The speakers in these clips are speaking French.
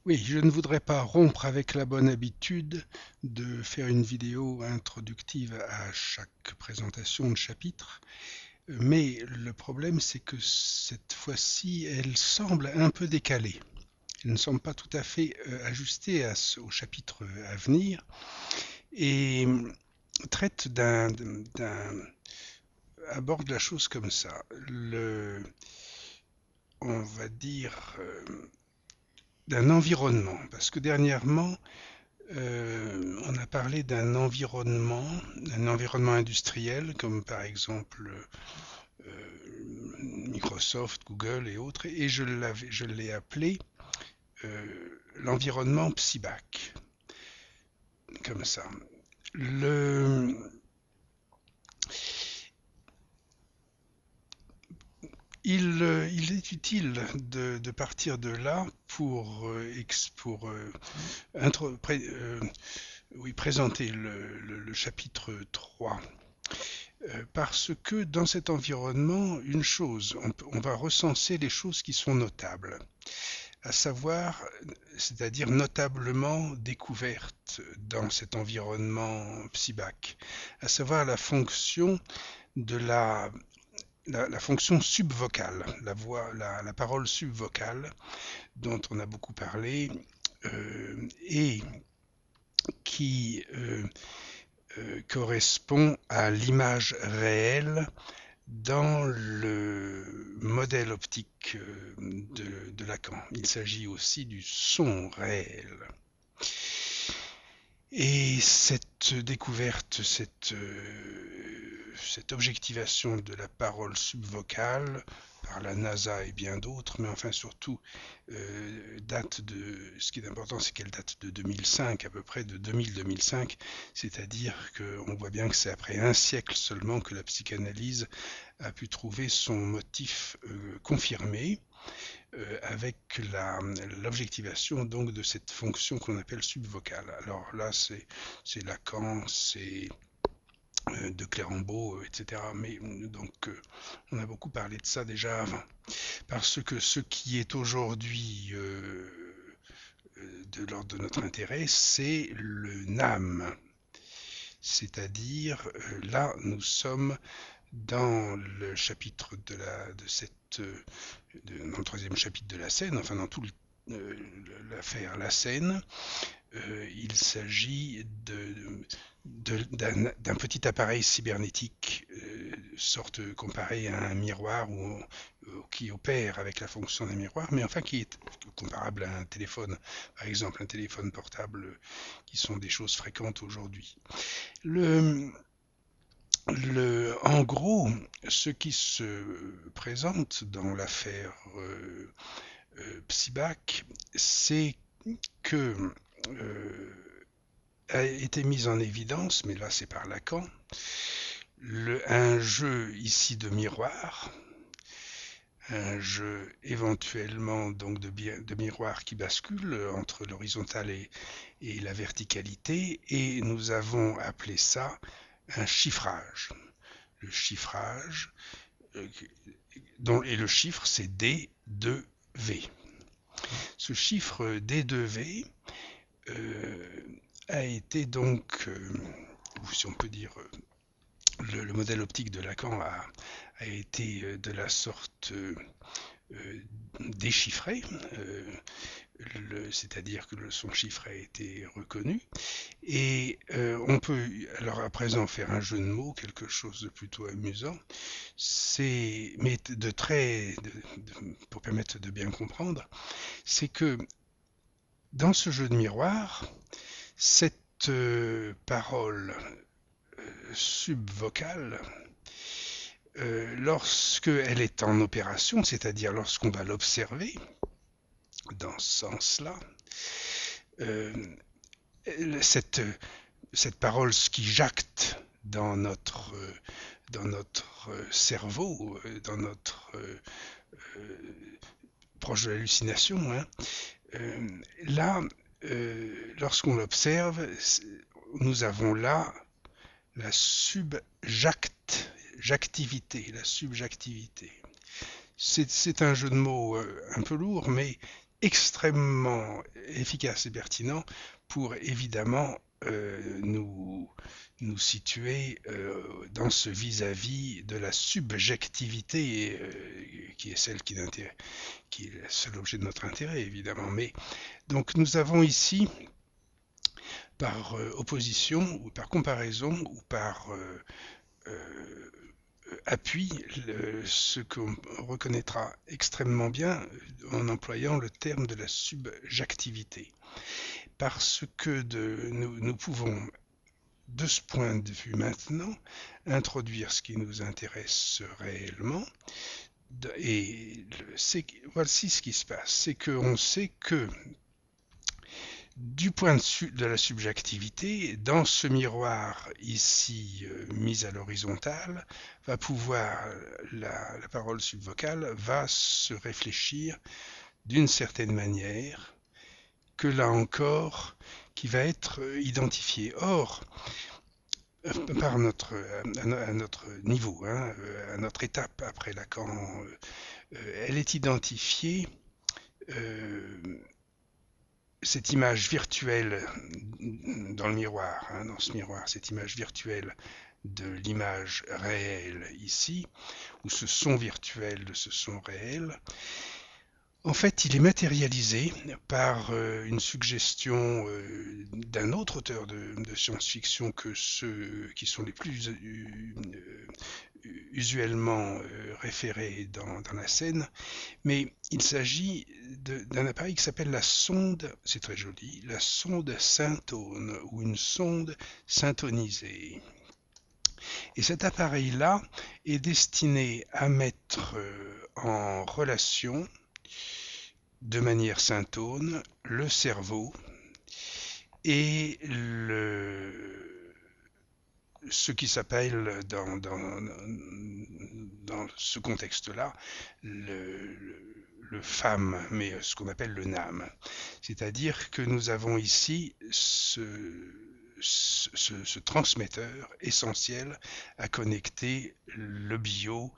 Oui, je ne voudrais pas rompre avec la bonne habitude de faire une vidéo introductive à chaque présentation de chapitre, mais le problème c'est que cette fois-ci, elle semble un peu décalée. Elle ne semble pas tout à fait ajustée au chapitre à venir et traite aborde la chose comme ça. On va dire d'un environnement, parce que dernièrement, on a parlé d'un environnement industriel, comme par exemple Microsoft, Google et autres, et je l'ai appelé l'environnement PSIBAC, comme ça. Le, il est utile de partir de là pour oui, présenter le chapitre 3. Parce que dans cet environnement, une chose, on va recenser les choses qui sont notables, à savoir, c'est-à-dire notablement découvertes dans cet environnement PSIBAC, à savoir la fonction de la fonction subvocale, la voix, la parole subvocale, dont on a beaucoup parlé, et qui correspond à l'image réelle dans le modèle optique de Lacan. Il s'agit aussi du son réel. Et cette découverte, cette objectivation de la parole subvocale par la NASA et bien d'autres, mais enfin surtout ce qui est important, c'est qu'elle date de 2005, à peu près de 2000-2005, c'est-à-dire qu'on voit bien que c'est après un siècle seulement que la psychanalyse a pu trouver son motif confirmé avec l'objectivation donc de cette fonction qu'on appelle subvocale. Alors là, c'est Lacan, c'est de Clérambault, etc. Mais donc, on a beaucoup parlé de ça déjà avant. Parce que ce qui est aujourd'hui de l'ordre de notre intérêt, c'est le NAM. C'est-à-dire, là, nous sommes dans le chapitre de cette dans le troisième chapitre de la scène, enfin dans toute l'affaire La Seine, il s'agit d'un petit appareil cybernétique, sorte comparé à un miroir qui opère avec la fonction d'un miroir, mais enfin qui est comparable à un téléphone, par exemple un téléphone portable, qui sont des choses fréquentes aujourd'hui. Le, en gros, ce qui se présente dans l'affaire Psybac, c'est que a été mise en évidence, mais là c'est par Lacan, un jeu ici de miroir, un jeu éventuellement donc de miroir qui bascule entre l'horizontale et la verticalité, et nous avons appelé ça un chiffrage. Le chiffrage, et le chiffre c'est D2V. Ce chiffre D2V a été donc, ou si on peut dire, le modèle optique de Lacan été de la sorte déchiffré, c'est-à-dire que son chiffre a été reconnu. Et on peut alors à présent faire un jeu de mots, quelque chose de plutôt amusant, mais pour permettre de bien comprendre, c'est que dans ce jeu de miroir, cette parole subvocale, lorsqu'elle est en opération, c'est-à-dire lorsqu'on va l'observer, dans ce sens-là, euh, cette, cette parole qui jacte dans notre cerveau, dans notre proche de l'hallucination, hein, là, lorsqu'on l'observe, nous avons là la subjectivité, la subjectivité. C'est un jeu de mots un peu lourd, mais extrêmement efficace et pertinent pour évidemment nous situer dans ce vis-à-vis de la subjectivité qui est celle qui est le seul objet de notre intérêt évidemment. Mais donc nous avons ici par opposition ou par comparaison ou par appui ce qu'on reconnaîtra extrêmement bien en employant le terme de la subjectivité. Parce que nous pouvons, de ce point de vue maintenant, introduire ce qui nous intéresse réellement. Et voici ce qui se passe, c'est qu'on sait que du point de la subjectivité, dans ce miroir ici mis à l'horizontale, va pouvoir la parole subvocale va se réfléchir d'une certaine manière que là encore qui va être identifiée. Or, par à notre niveau, hein, à notre étape après Lacan, elle est identifiée cette image virtuelle dans le miroir, hein, dans ce miroir, cette image virtuelle de l'image réelle ici, ou ce son virtuel de ce son réel, en fait, il est matérialisé par une suggestion d'un autre auteur de science-fiction que ceux qui sont les plus usuellement référés dans la scène, mais il s'agit d'un appareil qui s'appelle la sonde, c'est très joli, la sonde syntone ou une sonde syntonisée. Et cet appareil-là est destiné à mettre en relation de manière syntone le cerveau et ce qui s'appelle dans ce contexte-là le femme, mais ce qu'on appelle le nam. C'est-à-dire que nous avons ici ce transmetteur essentiel à connecter le bio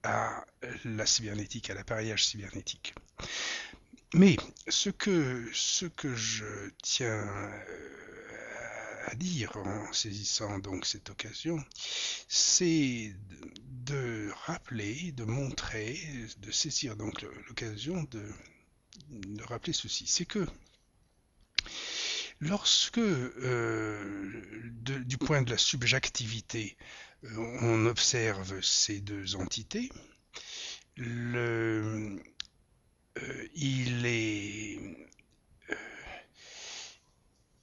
à la cybernétique, à l'appareillage cybernétique. Mais ce que je tiens à dire en saisissant donc cette occasion, c'est de rappeler, de montrer, de saisir donc l'occasion de rappeler ceci, c'est que lorsque, du point de la subjectivité, on observe ces deux entités,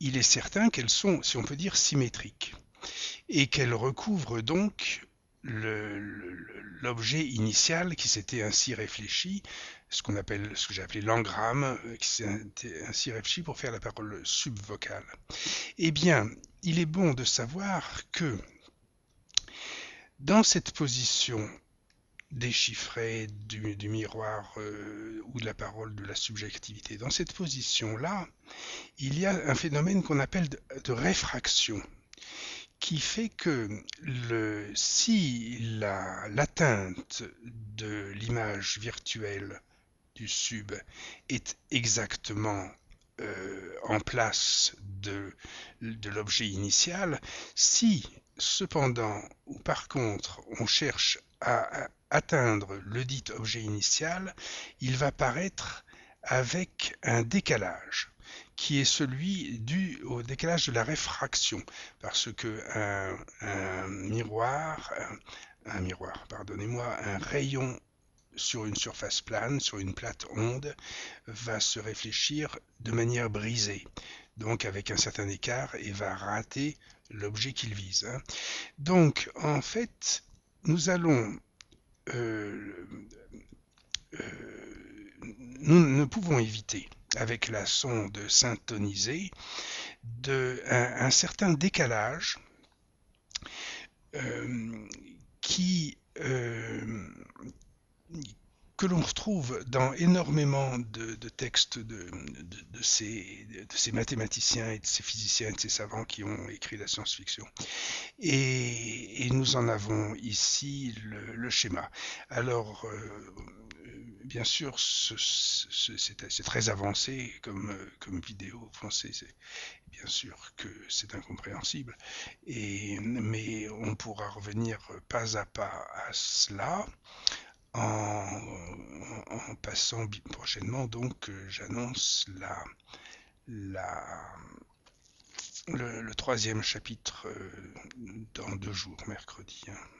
il est certain qu'elles sont, si on peut dire, symétriques, et qu'elles recouvrent donc l'objet initial qui s'était ainsi réfléchi, ce que j'ai appelé l'engramme, qui s'était ainsi réfléchi pour faire la parole subvocale. Eh bien, il est bon de savoir que dans cette position déchiffrée du miroir ou de la parole de la subjectivité, dans cette position-là, il y a un phénomène qu'on appelle de réfraction, qui fait que si l'atteinte de l'image virtuelle du sub est exactement en place de l'objet initial, si cependant ou par contre on cherche à atteindre le dit objet initial, il va paraître avec un décalage qui est celui dû au décalage de la réfraction, parce que un miroir, pardonnez-moi, un rayon sur une surface plane, sur une plate onde, va se réfléchir de manière brisée, donc avec un certain écart, et va rater l'objet qu'il vise. Hein. Donc, en fait, nous allons nous ne pouvons éviter, avec la sonde syntonisée, un certain décalage qui que l'on retrouve dans énormément de textes de ces mathématiciens et de ces physiciens et de ces savants qui ont écrit la science-fiction. Et nous en avons ici le schéma. Alors, bien sûr, c'est très avancé comme vidéo. Enfin, bien sûr que c'est incompréhensible, mais on pourra revenir pas à pas à cela en, en passant prochainement. Donc, j'annonce la, le troisième chapitre dans 2 jours, mercredi, hein.